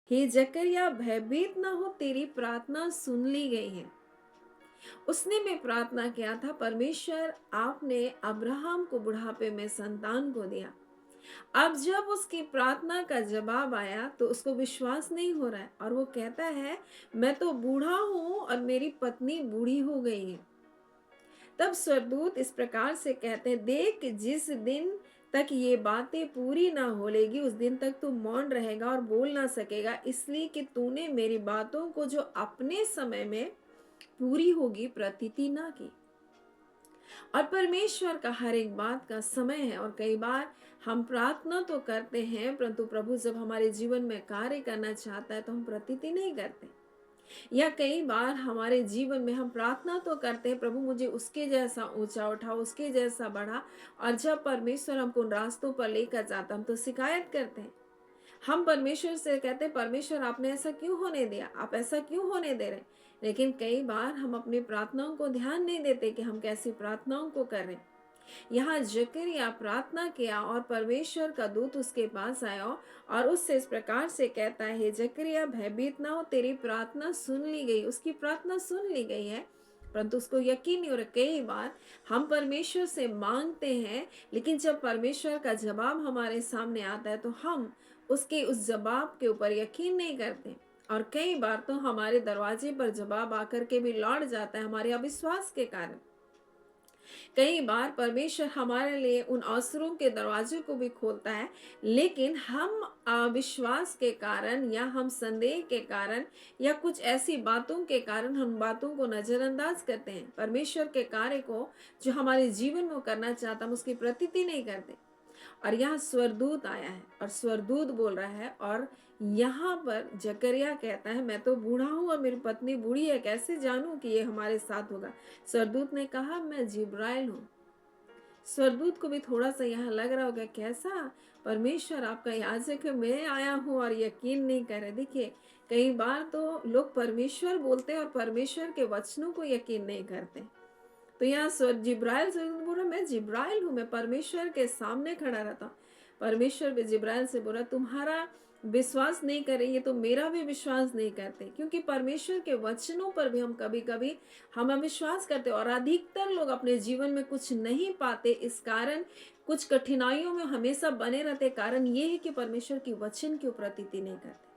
हे जकरिया, भयभीत ना हो, तेरी प्रार्थना सुन ली गई है। उसने भी प्रार्थना किया था, परमेश्वर आपने अब्राहम को बुढ़ापे में संतान को दिया। अब जब उसकी प्रार्थना का जवाब आया तो उसको विश्वास नहीं हो रहा है और वो कहता है, मैं तो बूढ़ा हूं और मेरी पत्नी बूढ़ी हो गई है। तब स्वर्गदूत इस प्रकार से कहते हैं, देख, जिस दिन तक ये बातें पूरी ना हो लेगी उस दिन तक तू मौन रहेगा और बोल ना सकेगा, इसलिए कि तूने मेरी बातों को जो अपने समय में पूरी होगी प्रतीति ना की। और परमेश्वर का हर एक बात का समय है। और कई बार हम प्रार्थना तो करते हैं, परंतु प्रभु जब हमारे जीवन में कार्य करना चाहता है तो हम प्रतीति नहीं करते। या कई बार हमारे जीवन में हम प्रार्थना तो करते हैं, प्रभु मुझे उसके जैसा ऊंचा उठाओ, उसके जैसा बढ़ा, और जब परमेश्वर हमको उन रास्तों पर लेकर जाता हम तो शिकायत करते हैं। हम परमेश्वर से कहते हैं, परमेश्वर आपने ऐसा क्यों होने दिया, आप ऐसा क्यों होने दे रहे। लेकिन कई बार हम अपनी प्रार्थनाओं को ध्यान नहीं देते कि हम कैसी प्रार्थनाओं को कर रहे हैं। यहाँ जकरिया प्रार्थना किया और परमेश्वर का दूत उसके पास आया और उससे इस प्रकार से कहता है, जकरिया भयभीत ना हो, तेरी प्रार्थना सुन ली गई। उसकी प्रार्थना सुन ली गई है, परंतु उसको यकीन नहीं हो रहा। कई बार हम परमेश्वर से मांगते हैं, लेकिन जब परमेश्वर का जवाब हमारे सामने आता है तो हम उसके उस जवाब के ऊपर यकीन नहीं करते। और कई बार तो हमारे दरवाजे पर जवाब आकर के भी लौट जाता है हमारे अविश्वास के कारण। कई बार परमेश्वर हमारे लिए उन अवसरों के दरवाजे को भी खोलता है, लेकिन हम अविश्वास के कारण या हम संदेह के कारण या कुछ ऐसी बातों के कारण हम बातों को नजरअंदाज करते हैं। परमेश्वर के कार्य को जो हमारे जीवन में करना चाहता हम उसकी प्रतीति नहीं करते। और यहाँ स्वर्गदूत आया है और स्वर्गदूत बोल रहा है, और यहाँ पर जकरिया कहता है, मैं तो बूढ़ा हूँ और मेरी पत्नी बूढ़ी है, कैसे जानूं कि ये हमारे साथ होगा। स्वर्गदूत ने कहा, मैं जिब्राइल हूँ। स्वर्गदूत को भी थोड़ा सा यहाँ लग रहा होगा, कैसा परमेश्वर आपका याजक है, मैं आया हूँ और यकीन नहीं कर रहे। देखिए, कई बार तो लोग परमेश्वर बोलते हैं और परमेश्वर के वचनों को यकीन नहीं करते। तो यहाँ जिब्राइल से बोला, मैं जिब्राइल हूँ, मैं परमेश्वर के सामने खड़ा रहता हूँ। परमेश्वर भी जिब्राइल से बोला, तुम्हारा विश्वास नहीं करे ये तो मेरा भी विश्वास नहीं करते, क्योंकि परमेश्वर के वचनों पर भी हम कभी कभी हम अविश्वास करते और अधिकतर लोग अपने जीवन में कुछ नहीं पाते। इस कारण कुछ कठिनाइयों में हमेशा बने रहते, कारण ये है कि परमेश्वर की वचन की प्रतीति नहीं करते।